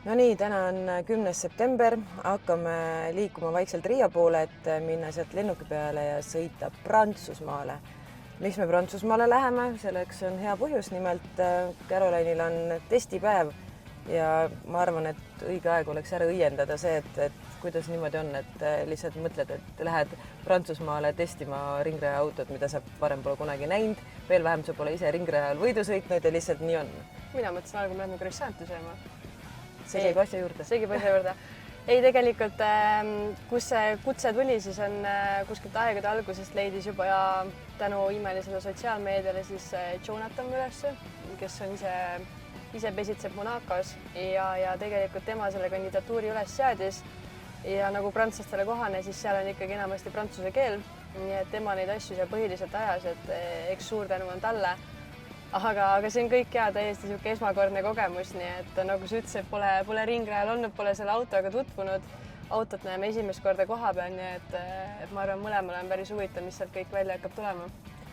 No nii, täna on 10. september, hakkame liikuma vaikselt Riia poole, et minna sealt lennuki peale ja sõita Prantsusmaale. Miks me Prantsusmaale läheme? Selleks on hea põhjus, nimelt Caroline'il on testipäev ja ma arvan, et õige aeg oleks ära õiendada see, et kuidas niimoodi on, et lihtsalt mõtled, et lähed Prantsusmaale testima ringraja autot, mida sa varem pole kunagi näinud, veel vähem sa pole ise ringrajal võidu sõitnud ja lihtsalt nii on. Mina mõtlesin algul, et me croissanti sööma. See käib asja juurde. See käib asja juurde. Ei, tegelikult, kus see kutse tuli, siis on kuskilt aegade algusest leidis juba ja tänu imelisele sotsiaalmeediale siis Jonathan ülesse, kes on ise pesitseb Monacos ja tegelikult tema selle kandidatuuri üles seadis ja nagu prantslastele kohane, siis seal on ikkagi enamasti prantsuse keel, nii et tema neid asju seal põhiliselt ajas, et eks suur tänu on talle. Aga see on kõik hea, täiesti niisugune esmakordne kogemus, nii et nagu sa ütlesid, pole ringrajal olnud, pole selle autoga tutvunud. Autot näeme esimest korda koha peal, nii et ma arvan, mõlemal on päris huvitav, mis sealt kõik välja hakkab tulema.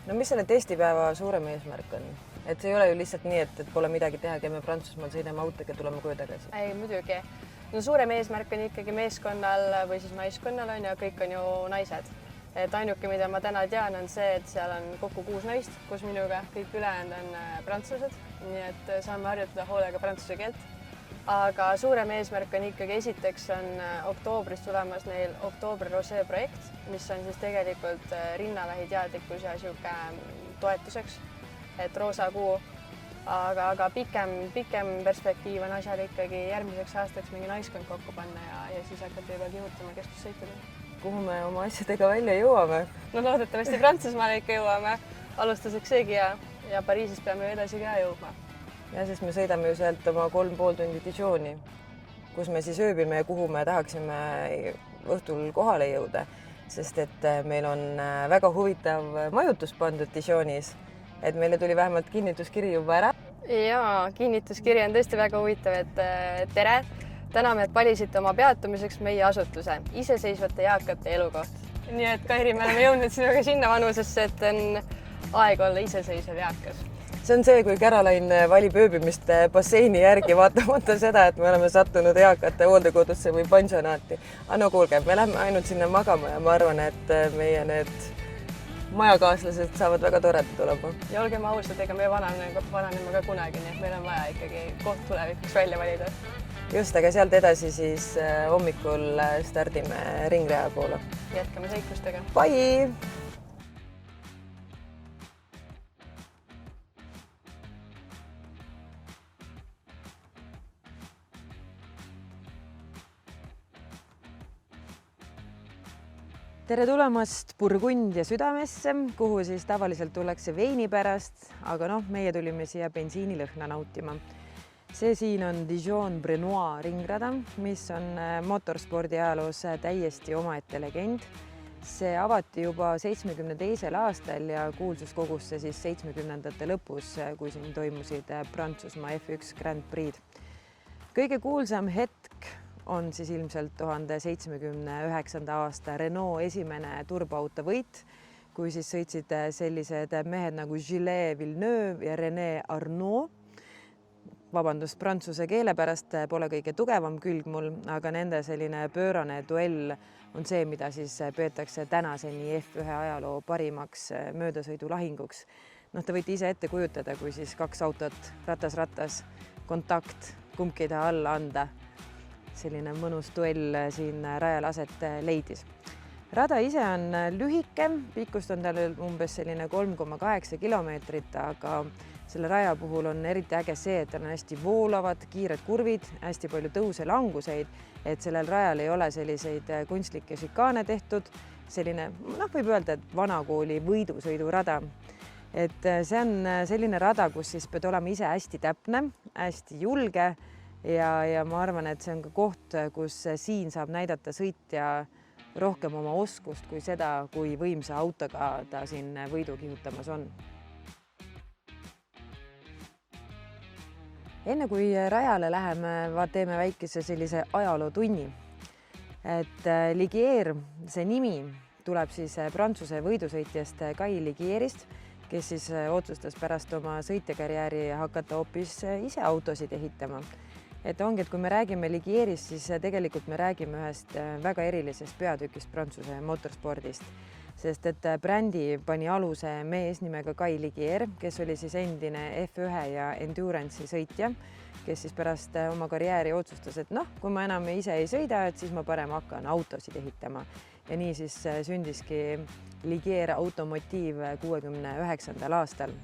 No mis selle testipäeva suurem eesmärk on? Et see ei ole ju lihtsalt nii, et pole midagi teha, käime Prantsusmaal, sõidame autoga, tuleme koju tagasi. Ei, muidugi. No suurem eesmärk on ikkagi meeskonnal või siis naiskonnal on ja kõik on ju naised. Et ainuke, mida ma täna tean, on see, et seal on kokku 6 naist, kus minuga kõik ülejäänud on prantslased, nii et saame harjutada hoolega prantsuse keelt. Aga suurem eesmärk on ikkagi esiteks on oktoobris tulemas neil Oktoobri Rosé projekt, mis on siis tegelikult rinnavähi teadlikkus ja sihuke toetuseks, et roosa kuu. Aga pikem perspektiiv on asjal ikkagi järgmiseks aastaks mingi naiskond kokku panna ja siis hakata juba kihutama keskussõitudel. Kuhu me oma asjadega välja jõuame? No loodetavasti Prantsusmaale ikka jõuame. Alustuseks seegi ja Pariisis peame edasi ka jõudma. Ja sest me sõidame ju sealt oma 3,5 tundi Dijoni, kus me siis ööbime ja kuhu me tahaksime õhtul kohale jõuda. Sest et meil on väga huvitav majutus pandud Dijonis, et meile tuli vähemalt kinnituskiri juba ära. Jaa, kinnituskiri on tõesti väga huvitav, et tere! Täname, et valisite oma peatumiseks meie asutluse, iseseisvate eakate elukoht. Nii et Kairi, me oleme jõudnud sinuga sinna vanusesse, et on aeg olla iseseisev eakas. See on see, kui Caroline valib ööbimist basseini järgi, vaatamata seda, et me oleme sattunud eakate hooldekodusse või pensionaati. No kuulge, me lähme ainult sinna magama ja ma arvan, et meie need majakaaslased saavad väga toredad olema. Ja olgem ausad, ega me vananeme ka kunagi, nii et meil on vaja ikkagi koht tulevikuks välja valida. Just, aga sealt edasi siis hommikul stardime ringraja poole. Jätkame seiklustega. Bye! Tere tulemast Burgundia südamesse, kuhu siis tavaliselt tullakse veini pärast, aga meie tulime siia bensiinilõhna nautima. See siin on Dijon-Brenois ringrada, mis on motorspordi ajaloos täiesti omaette legend. See avati juba 72. aastal ja kuulsus kogus see siis 70. lõpus, kui siin toimusid Prantsusmaa F1 Grand Prix. Kõige kuulsam hetk on siis ilmselt 1079. aasta Renault esimene turboauto võit, kui siis sõitsid sellised mehed nagu Gilles Villeneuve ja René Arnoux. Vabandust, prantsuse keele pärast pole kõige tugevam külg mul, aga nende selline pöörane duell on see, mida siis peetakse tänaseni F1 ajaloo parimaks möödasõidulahinguks. Te võite ise ette kujutada, kui siis 2 autot ratas, kontakt, kumbki ei taha alla anda. Selline mõnus duell siin rajal aset leidis. Rada ise on lühike, pikkust on tal umbes selline 3,8 kilomeetrit, aga selle raja puhul on eriti äge see, et on hästi voolavad, kiired kurvid, hästi palju tõuse languseid, et sellel rajal ei ole selliseid kunstlikke šikaane tehtud, selline, võib öelda, et vanakooli võidusõidurada. Et see on selline rada, kus siis pead olema ise hästi täpne, hästi julge ja ma arvan, et see on ka koht, kus siin saab näidata sõitja rohkem oma oskust kui seda, kui võimsa autoga ta siin võidu kihutamas on. Enne kui rajale läheme, teeme väikese sellise ajalootunni. Et Ligier, see nimi tuleb siis Prantsuse võidusõitjast Guy Ligierist, kes siis otsustas pärast oma sõitjakarjääri hakata hoopis ise autosid ehitama. et ongi, et kui me räägime Ligierist, siis tegelikult me räägime ühest väga erilisest peatükist Prantsuse motorspordist, sest et brändi pani aluse mees nimega Guy Ligier, kes oli siis endine F1 ja Endurance'i sõitja, kes siis pärast oma karjääri otsustas, et noh, kui ma enam ise ei sõida, et siis ma parem hakkan autosid ehitama. Ja nii siis sündiski Ligier Automotive 69. aastal.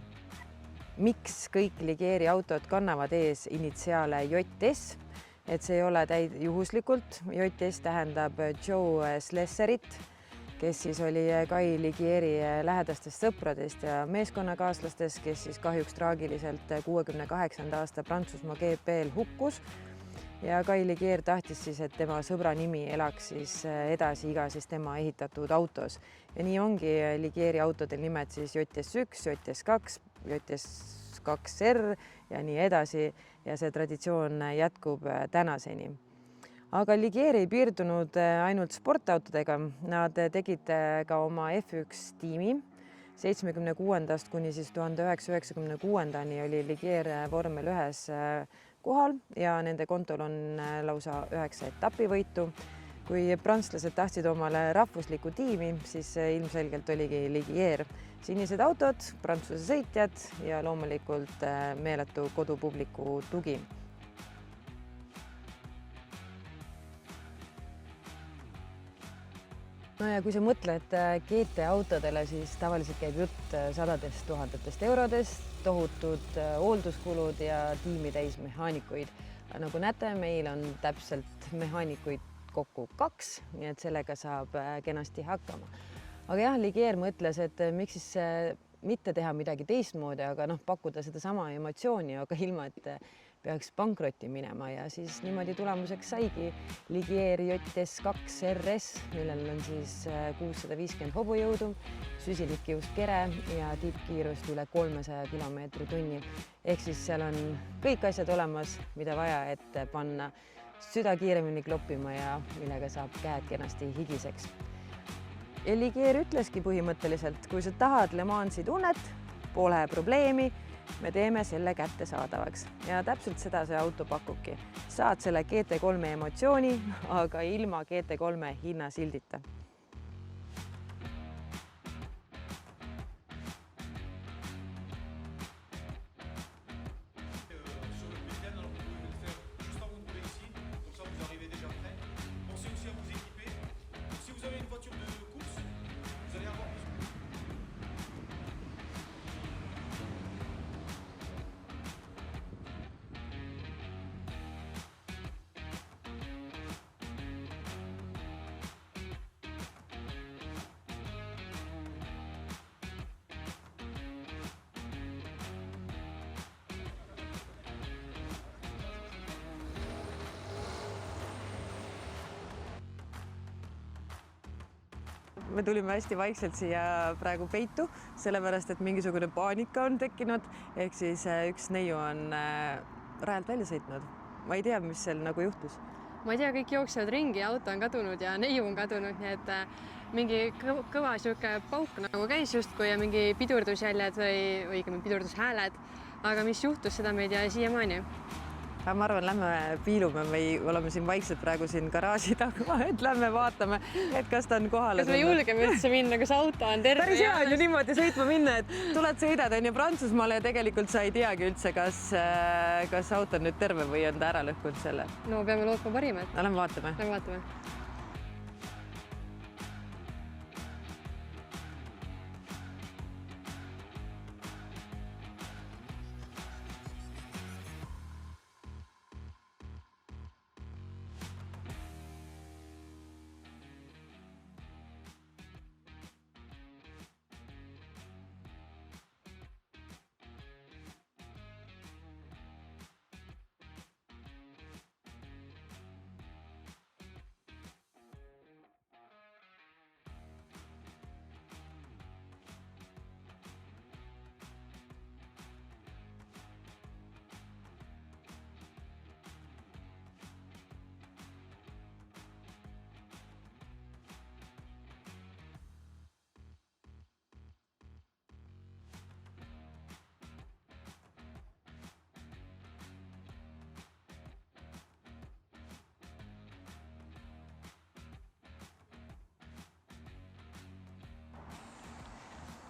Miks kõik Ligieri autod kannavad ees initsiaale JS, et see ei ole juhuslikult. JS tähendab Joe Slesserit, kes siis oli Guy Ligieri lähedastest sõpradest ja meeskonnakaaslastest, kes siis kahjuks traagiliselt 68. aasta Prantsusmaa GP-l hukkus. Ja Guy Ligier tahtis siis, et tema sõbra nimi elaks siis edasi iga siis tema ehitatud autos. Ja nii ongi Ligieri autodel nimed siis JS1, JS2, JS2R ja nii edasi ja see traditsioon jätkub tänaseni. Aga Ligier ei piirdunud ainult sportautodega, nad tegid ka oma F1 tiimi. 76. kuni siis 1996. oli Ligier vormel 1 kohal ja nende kontol on lausa 9 etapivõitu. Kui prantslased tahtsid omale rahvuslikku tiimi, siis ilmselgelt oligi Ligier. Sinised autod, prantsuse sõitjad ja loomulikult meeletu kodupubliku tugi. No ja kui sa mõtled GT autodele, siis tavaliselt käib jutt sadadest tuhandetest eurodest, tohutud hoolduskulud ja tiimi täis mehaanikuid. Nagu näete, meil on täpselt mehaanikuid kokku 2, nii et sellega saab kenasti hakkama. Aga jah, Ligier mõtles, et miks siis mitte teha midagi teistmoodi, aga pakkuda seda sama emotsiooni, aga ilma, et peaks pankrotti minema ja siis niimoodi tulemuseks saigi Ligier JS2 RS, millel on siis 650 hobujõudu, süsilikkiuskere ja tippkiirust üle 300 km/h. Ehk siis seal on kõik asjad olemas, mida vaja, et panna süda kiiremini kloppima ja millega saab käed kenasti higiseks. Ja Ligier ütleski põhimõtteliselt, kui sa tahad Le Mansi tunnet, pole probleemi, me teeme selle kättesaadavaks. Ja täpselt seda see auto pakubki. Saad selle GT3 emotsiooni, aga ilma GT3 hinnasildita. Me tulime hästi vaikselt siia praegu peitu, sellepärast, et mingisugune paanika on tekkinud, ehk siis üks neiu on rajalt välja sõitnud. Ma ei tea, mis seal nagu juhtus. Ma ei tea, kõik jooksevad ringi, auto on kadunud ja neiu on kadunud, nii et mingi kõva sihuke pauk nagu käis justkui ja mingi pidurdusjäljed või õigemini pidurdushääled. Aga mis juhtus, seda me ei tea siiamaani. Ma arvan, lähme piilume, me oleme siin vaikselt praegu siin garaaži taga, et lähme vaatame, et kas ta on kohale. Kas me julgeme üldse minna, kas auto on terve? Päris hea on ju niimoodi sõitma minna, et tuled sõidad on ju Prantsusmaale ja tegelikult sa ei teagi üldse, kas auto on nüüd terve või on ta ära lõhkunud selle. No peame lootma parimat. No, lähme vaatame. Lähme vaatame.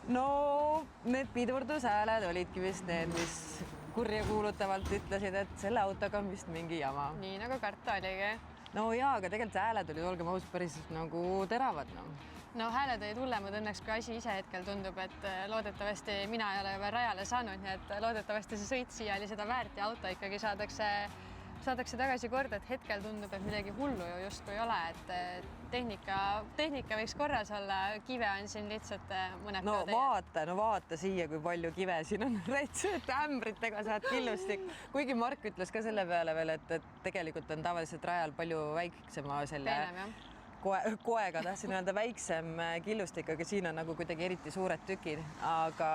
no need pidurdushääled olidki vist need, mis kurjakuulutavalt ütlesid, et selle autoga on vist mingi jama. Nii nagu karta oligi. No jaa, aga tegelikult hääled olid, olgem ausad, päris nagu teravad. No hääled olid hullemad õnneks, kui asi ise hetkel tundub, et loodetavasti mina ei ole veel rajale saanud, nii et loodetavasti see sõit siia oli seda väärt ja auto ikkagi saadakse tagasi korda, et hetkel tundub, et midagi hullu ju justkui ei ole, et tehnika võiks korras olla, kive on siin lihtsalt mõned vaata siia, kui palju kive siin on, reetselt ämbritega saad killustik. Kuigi Mark ütles ka selle peale veel, et tegelikult on tavaliselt rajal palju väiksema selle koega, tahtsin öelda väiksem killustik, aga siin on nagu kuidagi eriti suured tükid, aga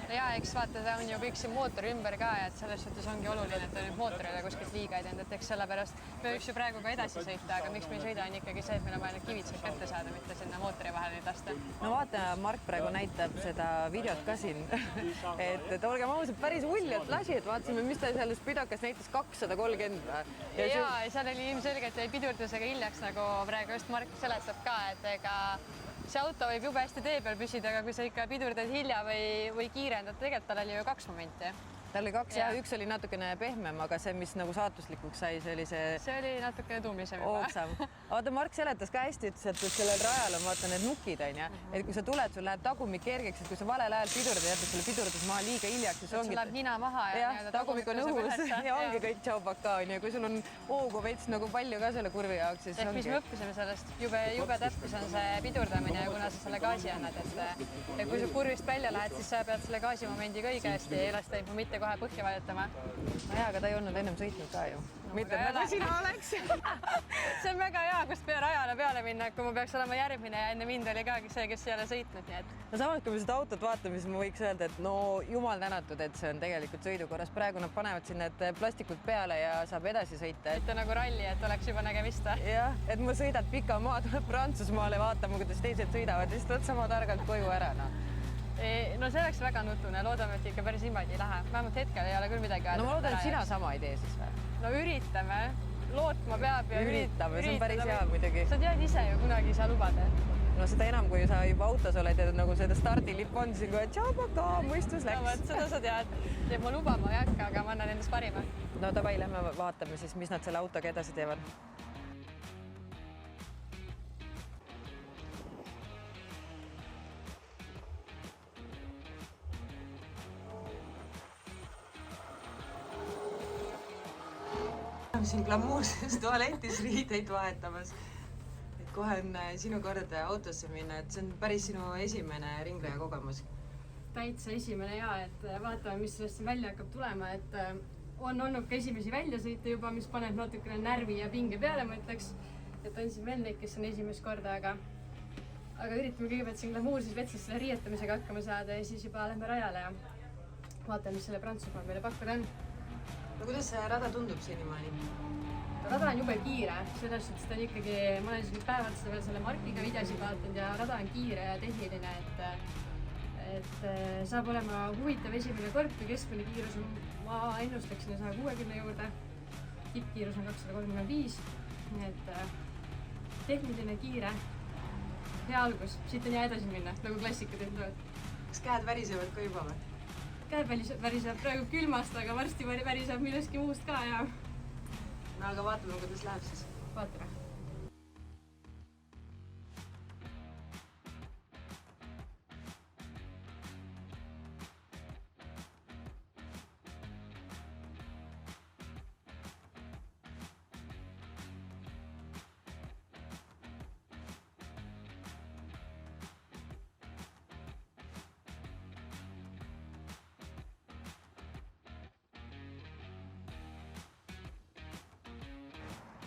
ja eks vaata, ta on ju kõik siin mootori ümber ka ja et selles suhtes ongi oluline, et ta nüüd mootorile kuskilt liiga ei teinud, et eks sellepärast me võiks ju praegu ka edasi sõita, aga miks me ei sõida, on ikkagi see, et meil on vaja need kivid sealt kätte saada, mitte sinna mootori vahele nüüd lasta. No vaata, Mark praegu näitab seda videot ka siin, et olgem ausad, päris uljalt lasi, et vaatasime, mis ta selles pidokas näitas 230 või? Ja seal oli ilmselgelt jäi pidurdusega hiljaks, nagu praegu just Mark seletab ka, et ega see auto võib jube hästi tee peal püsida, aga kui sa ikka pidurdad hilja või kiirendad, tegelikult tal oli ju 2 momenti. Tal oli 2 ja üks oli natukene pehmem, aga see, mis nagu saatuslikuks sai, see oli see oli natukene tuumisem juba. Vaata, Mark seletas ka hästi, ütles, et sellel rajal on vaata need nukid on ja, et kui sa tuled, sul läheb tagumik kergeks, et kui sa valel ajal pidurdad, jätad selle pidurdusmaa liiga hiljaks ja see ongi. Sul läheb nina maha ja tagumik on õhus ja ongi kõik tšaubaka on ja kui sul on hoogu veits nagu palju ka selle kurvi jaoks, siis ongi. Mis me õppisime sellest, jube täpsus on see pidurdamine ja kuna sa selle gaasi annad, et kui sa kurvist välja lähed, siis sa pead selle gaasimomendiga õige hästi ei lasta info mitte kohe põhja vajutama. No jaa, aga ta ei olnud ennem sõitnud ka ju. Mitte nagu sina oleks. See on väga hea, kust rajale peale minna, kui ma peaks olema järgmine ja enne mind oli ka see, kes ei ole sõitnud. Nii et. No samas, kui me seda autot vaatame, siis ma võiks öelda, et no jumal tänatud, et see on tegelikult sõidukorras. Praegu nad panevad siin need plastikud peale ja saab edasi sõita. Mitte nagu ralli, et oleks juba nägemist. Jah, et ma sõidad pika maa, tuleb Prantsusmaale vaatama, kuidas teised sõidavad ja siis tuled sama targalt koju ära. No see oleks väga nutune, loodame, et ikka päris niimoodi ei lähe. Vähemalt hetkel ei ole küll midagi öelda. No ma loodan, et sina sama ei tee siis või? No üritame, lootma peab ja üritame, see on päris hea muidugi. Sa tead ise ju kunagi ei saa lubada. No seda enam, kui sa juba autos oled ja nagu seda stardilipp on siin, kui tšaubaka, mõistus läks. No võt, seda sa tead. Ja ma lubama ei hakka, aga ma annan endast parima. No davai, lähme vaatame siis, mis nad selle autoga edasi teevad. Siin glamuurses tualetis riideid vahetamas. Et kohe on sinu kord autosse minna, et see on päris sinu esimene ringleja kogemus. Täitsa esimene ja, et vaatame, mis sellest välja hakkab tulema, et on olnud ka esimesi väljasõite juba, mis paneb natukene närvi ja pinge peale, ma ütleks, et on siin veel neid, kes on esimest korda, aga üritame kõigepealt siin glamuurses vetsis selle riietamisega hakkama saada ja siis juba lähme rajale ja vaatame, mis selle Prantsusmaal meile pakkuda on. No kuidas see rada tundub senimaani? Rada on jube kiire, selles suhtes ta on ikkagi, ma olen siin päevalt seda veel selle Markiga videosid vaatanud ja rada on kiire ja tehniline, et saab olema huvitav esimene kord, kui keskmine kiirus on, ma ennustaksin 160 juurde, tippkiirus on 235, nii et tehniline kiire, hea algus, siit on hea edasi minna, nagu klassikad ütlevad. Kas käed värisevad ka juba või? Käed väriseb praegu külmast, aga varsti väriseb millestki muust ka ja... No aga vaatame, kuidas läheb siis. Vaatame.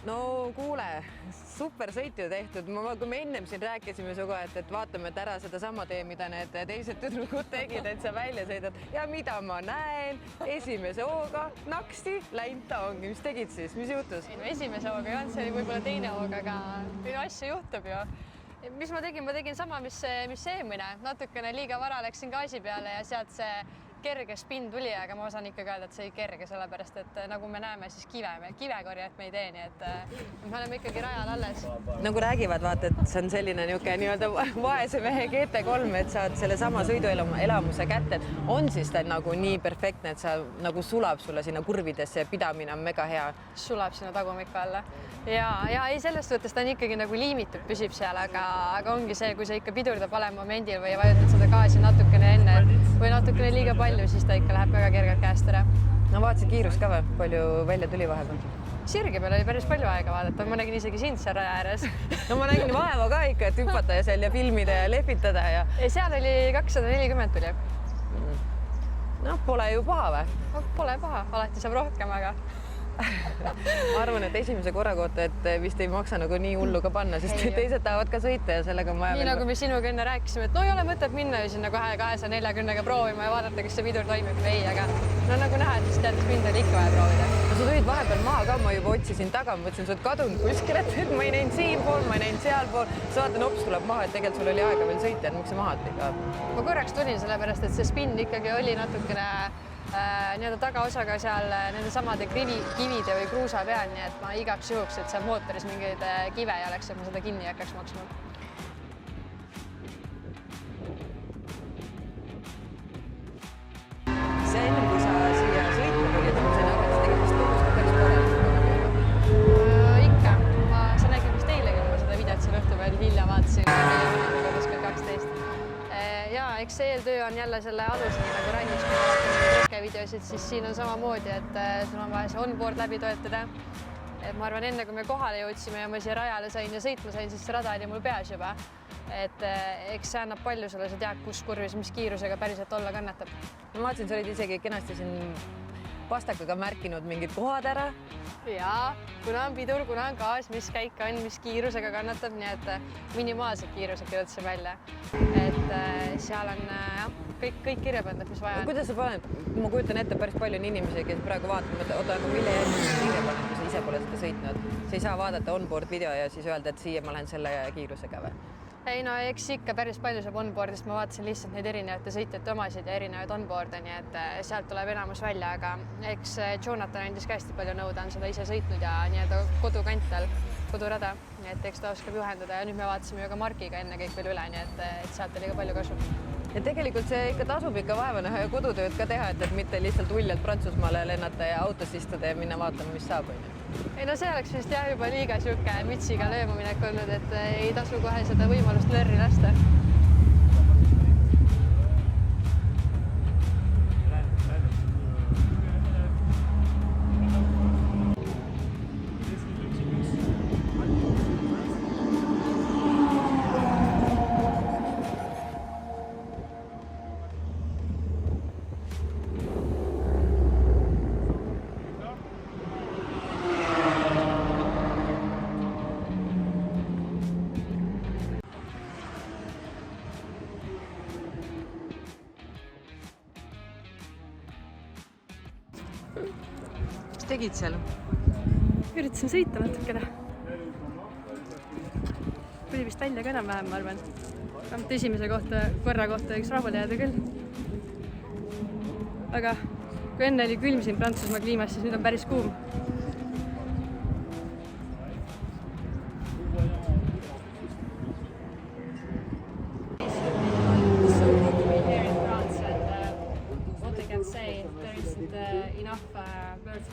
No kuule, super sõit ju tehtud. Kui me ennem siin rääkisime suga, et vaatame, et ära seda sama tee, mida need teised tüdrukud tegid, et sa välja sõidad. Ja mida ma näen? Esimese hooga naksti läinud ta ongi. Mis tegid siis? Mis juhtus? Esimese hooga ei olnud, see oli võib-olla teine hoog, aga asja juhtub ju. Mis ma tegin? Ma tegin sama, mis eelmine. Natukene liiga vara läksin gaasi peale ja sealt see kerge spinn tuli, aga ma osaan ikkagi öelda, et see ei kerge, sellepärast et nagu me näeme, siis kivekorjat me ei tee, nii et me oleme ikkagi rajal alles. Nagu räägivad, vaata, et see on selline nii-öelda vaese mehe GT3, et saad selle sama sõiduelamuse kätte, et on siis ta nagu nii perfektne, et sa nagu sulab sulle sinna kurvidesse ja pidamine on mega hea. Sulab sinna tagumikku alla. Ja ei, selles suhtes ta on ikkagi nagu liimitud, püsib seal, aga ongi see, kui sa ikka pidurdab valem momendil või vajutad seda gaasi natukene enne või natukene liiga palju, siis ta ikka läheb väga kergelt käest ära. No vaatasid kiirust ka või? Palju välja tuli vahepeal? Sirge peal oli päris palju aega vaadata, ma nägin isegi sind seal raja ääres. No ma nägin vaeva ka ikka, et hüpata ja seal ja filmida ja lehvitada ja... Seal oli 240 tuli. Noh, pole ju paha või? Pole paha, alati saab rohkem, aga... Ma arvan, et esimese korra kohta, et vist ei maksa nagu nii hullu ka panna, sest teised tahavad ka sõita ja sellega on vaja... Nii nagu me sinuga enne rääkisime, et no ei ole mõtet minna ju sinna 240-ga proovima ja vaadata, kas see pidur toimib või ei, aga no nagu näha, et siis tead, mind oli ikka vaja proovida. No sa tulid vahepeal maha ka, ma juba otsisin taga, ma mõtlesin, sa oled kadunud kuskil, et ma ei näinud siinpool, ma ei näinud sealpool. Sa vaata, nops tuleb maha, et tegelikult sul oli aega veel sõita, et miks sa maha tõi? Ma korraks tulin sellepärast, et see spinn ikkagi oli natukene nii-öelda tagaosaga seal nende samade kivide või kruusa peal, nii et ma igaks juhuks, et seal mootoris mingeid kive ei oleks, et ma seda kinni ei hakkaks maksma. See enne, kui sa siia sõitma tulid, ma sain aru, et tegemist tunnus ka päris korralikult. Ikka. Sa nägid vist eilegi, kui ma seda videot siin õhtu veel hilja vaatasin, kodus kell 12. Ja eks see eeltöö on jälle selle alus, nii nagu Rannis, kui vaatame videosid, siis siin on samamoodi, et sul on vaja see onboard läbi toetada. Ma arvan, enne kui me kohale jõudsime ja ma siia rajale sain ja sõitma sain, siis see rada oli mul peas juba. Et eks see annab palju sulle, sa tead, kus kurvis, mis kiirusega päriselt olla kannatab. Ma vaatasin, sa olid isegi kenasti siin pastakaga märkinud mingid kohad ära. Ja, kuna on pidur, kuna on gaas, mis käik on, mis kiirusega kannatab, nii et minimaalsed kiirused kirjutasin välja. Et seal on kõik kirja pandud, mis vaja on. Kuidas sa paned? Ma kujutan ette päris palju inimesi, kes praegu vaatavad, oota, aga mille järgi kirja paned, kui sa ise pole seda sõitnud? Sa ei saa vaadata onboard video ja siis öelda, et siia ma lähen selle kiirusega või? Ei, no eks ikka päris palju saab onboardist, ma vaatasin lihtsalt neid erinevate sõitjate omasid ja erinevaid onboard'e, nii et sealt tuleb enamus välja, aga eks Jonathan andis ka hästi palju nõuda, on seda ise sõitnud ja nii-öelda kodukantel, kodurada, nii et eks ta oskab juhendada ja nüüd me vaatasime ju ka Markiga enne kõik veel üle, nii et sealt oli ka palju kasu. Ja tegelikult see ikka tasub ikka vaeva näha ja kodutööd ka teha, et mitte lihtsalt uljalt Prantsusmaale lennata ja autos istuda ja minna vaatama, mis saab. Ei, no see oleks vist jah juba liiga siuke mütsiga lööma minek olnud, et ei tasu kohe seda võimalust lörri lasta. Mis tegid seal? Üritasin sõita natukene. Tuli vist välja ka enam-vähem, ma arvan. Vähemalt esimese korra kohta võiks rahule jääda küll. Aga kui enne oli külm siin Prantsusmaa kliimas, siis nüüd on päris kuum.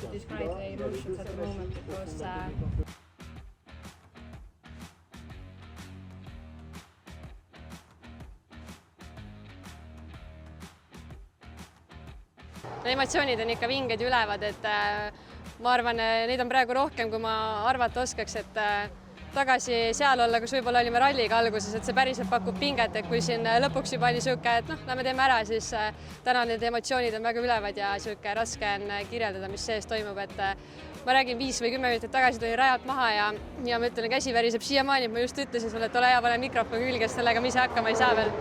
To describe the emotions at the moment because emotsioonid on ikka vinged ja ülevad, et ma arvan, neid on praegu rohkem, kui ma arvata oskaks, et tagasi seal olla, kus võib-olla olime ralliga alguses, et see päriselt pakub pinget, et kui siin lõpuks juba oli siuke, et noh, lähme teeme ära, siis täna need emotsioonid on väga ülevad ja siuke raske on kirjeldada, mis sees toimub, et ma räägin 5 või 10 minutit tagasi tulin rajalt maha ja ma ütlen, käsi väriseb siiamaani, et ma just ütlesin sulle, et ole hea, pane mikrofon külges, sellega ma ise hakkama ei saa veel.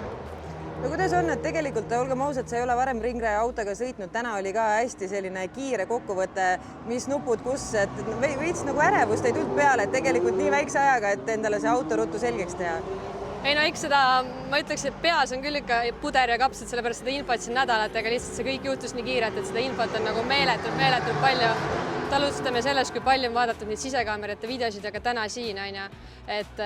No kuidas on, et tegelikult, olgem ausad, sa ei ole varem ringraja autoga sõitnud, täna oli ka hästi selline kiire kokkuvõte, mis nupud kus, et veits nagu ärevust ei tulnud peale, et tegelikult nii väikse ajaga, et endale see auto ruttu selgeks teha. ei no eks seda, ma ütleks, et peas on küll ikka puder ja kapsad, sellepärast seda infot siin nädalatega lihtsalt see kõik juhtus nii kiirelt, et seda infot on nagu meeletult palju. Alustame sellest, kui palju on vaadatud neid sisekaamerate videosid, aga täna siin on ju, et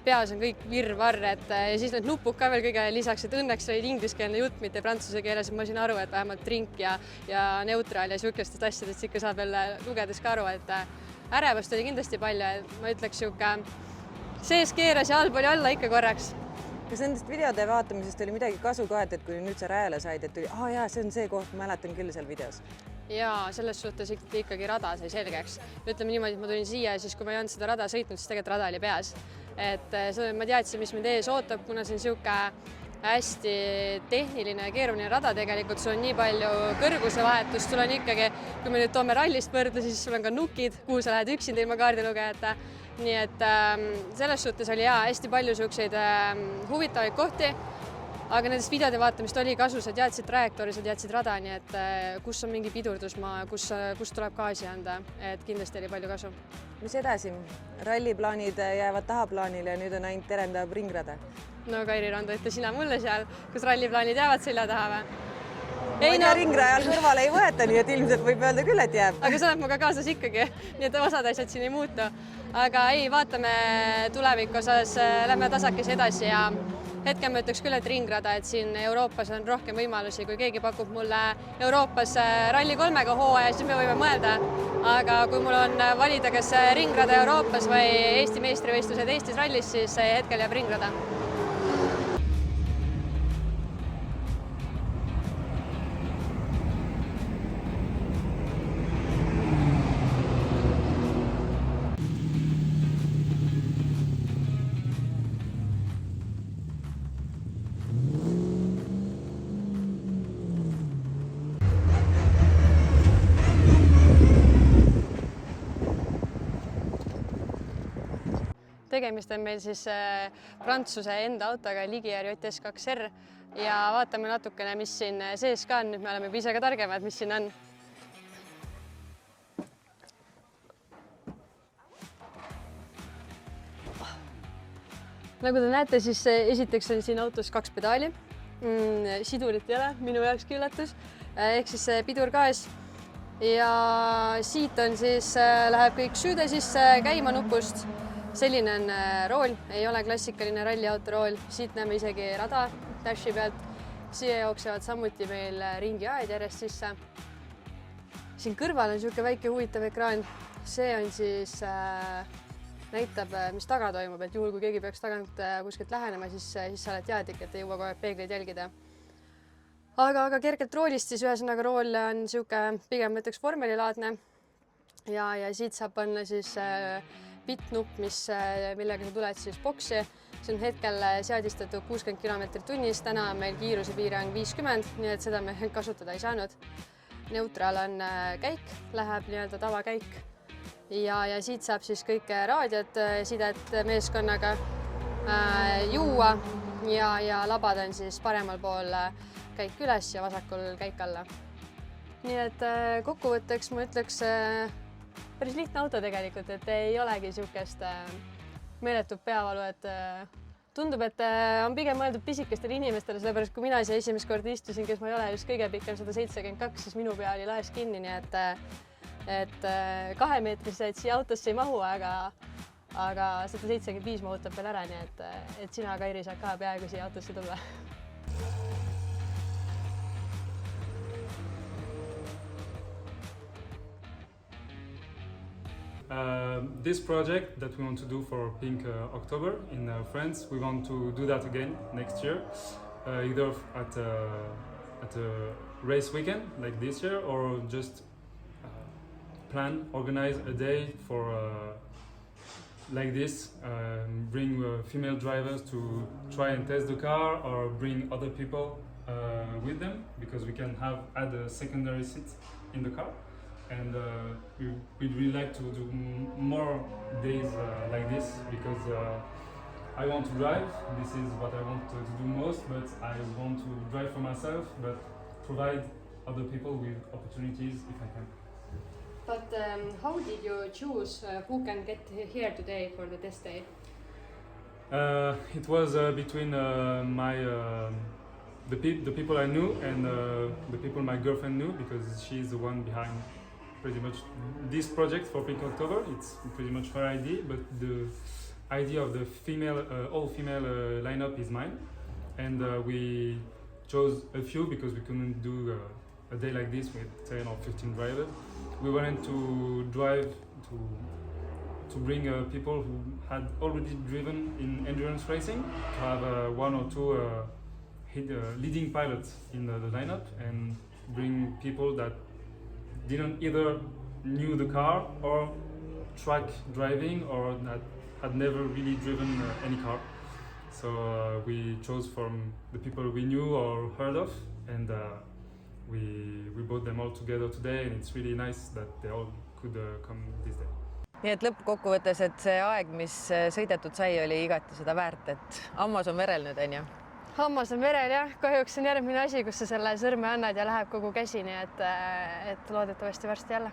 peas on kõik virvarr, et ja siis need nupud ka veel kõige lisaks, et õnneks olid ingliskeelne jutt, mitte prantsuse keeles, ma sain aru, et vähemalt drink ja neutral ja niisugustest asjadest ikka saab veel lugedes ka aru, et ärevust oli kindlasti palju, ma ütleks sees keeras ja allpool ja alla ikka korraks. Kas nendest videode vaatamisest oli midagi kasu ka, et kui nüüd sa rajale said, et tuli, jaa, see on see koht, ma mäletan küll seal videos? Jaa, selles suhtes ikkagi rada sai selgeks. Ütleme niimoodi, et ma tulin siia ja siis, kui ma ei olnud seda rada sõitnud, siis tegelikult rada oli peas. Et ma teadsin, mis mind ees ootab, kuna see on niisugune hästi tehniline ja keeruline rada tegelikult, sul on nii palju kõrgusevahetust, sul on ikkagi, kui me nüüd toome rallist võrdle, siis sul on ka nukid, kuhu sa lähed üksinda ilma kaardilugejata. Nii et selles suhtes oli hästi palju niisuguseid huvitavaid kohti, aga nendest videode vaatamist oli kasu, sa teadsid trajektoori, sa teadsid rada, nii et kus on mingi pidurdusmaa, kus tuleb gaasi anda, et kindlasti oli palju kasu. Mis edasi? Ralliplaanid jäävad tahaplaanile ja nüüd on ainult terendav ringrada? No Kairi Rando, ütle sina mulle seal, kus ralliplaanid jäävad selja taha või? Ringrajal kõrvale ei võeta, nii et ilmselt võib öelda küll, et jääb. Aga sa oled muga kaasas ikkagi, nii et osad asjad siin ei muutu. Aga ei, vaatame tulevik osas, lähme tasakesi edasi ja hetkel ma ütleks küll, et ringrada, et siin Euroopas on rohkem võimalusi, kui keegi pakub mulle Euroopas Rally 3-ga hooaja, siis me võime mõelda. Aga kui mul on valida, kas ringrada Euroopas või Eesti meistrivõistlused Eestis rallis, siis hetkel jääb ringrada. Tegemist on meil siis Prantsuse enda autoga Ligier JS2R ja vaatame natukene, mis siin sees ka on. Nüüd me oleme juba ise ka targemad, mis siin on. Nagu te näete, siis esiteks on siin autos 2 pedaali. Sidurit ei ole, minu jaoks üllatus. Ehk siis pidur gaas. Ja siit on siis, läheb kõik süüde sisse käima nupust. Selline on rool, ei ole klassikaline ralliauto rool. Siit näeme isegi rada dashi pealt. Siia jooksevad samuti meil ringiaed järjest sisse. Siin kõrval on niisugune väike huvitav ekraan. See on siis, näitab, mis taga toimub, et juhul kui keegi peaks tagant kuskilt lähenema, siis sa oled teadlik, et ei jõua kogu aeg peegleid jälgida. Aga kergelt roolist siis ühesõnaga rool on niisugune pigem mõtleks vormelilaadne ja siit saab panna siis bitnupp, millega sa tuled siis boksi. See on hetkel seadistatud 60 km tunnis, täna meil kiirusepiire on 50, nii et seda me kasutada ei saanud. Neutral on käik, läheb nii-öelda tavakäik ja siit saab siis kõik raadiot, sidet meeskonnaga juua ja labad on siis paremal pool käik üles ja vasakul käik alla. Nii et kokkuvõtteks ma ütleks päris lihtne auto tegelikult, et ei olegi niisugust meeletut peavalu, et tundub, et on pigem mõeldud pisikestele inimestele, sellepärast kui mina siia esimest korda istusin, kes ma ei ole just kõige pikem 172, siis minu pea oli laes kinni, nii et 2-meetrised siia autosse ei mahu, aga 175 mahutab veel ära, nii et sina, Kairi, saad ka peaaegu siia autosse tulla. This project that we want to do for Pink October in France, we want to do that again next year, either at a race weekend like this year, or just organize a day for like this, bring female drivers to try and test the car, or bring other people with them, because we can add a secondary seat in the car. And we'd really like to do more days like this, because I want to drive. This is what I want to do most, but I want to drive for myself, but provide other people with opportunities if I can. But how did you choose who can get here today for the test day? It was between the people I knew and the people my girlfriend knew, because she's the one behind pretty much this project for Pink October. It's pretty much her idea, but the idea of the all-female lineup is mine, and we chose a few because we couldn't do a day like this with 10 or 15 drivers. We wanted to drive to bring people who had already driven in endurance racing, to have one or two leading pilots in the lineup, and bring people that didn't either knew the car or track driving, or that had never really driven any car. So we chose from the people we knew or heard of, and we brought them all together today, and it's really nice that they all could come this day. nii et lõppkokkuvõttes, et see aeg, mis sõidetud sai, oli igati seda väärt, et hammas on verel nüüd, on ju? Hammas on verel jah, kahjuks on järgmine asi, kus sa selle sõrme annad ja läheb kogu käsi, nii et loodetavasti varsti jälle.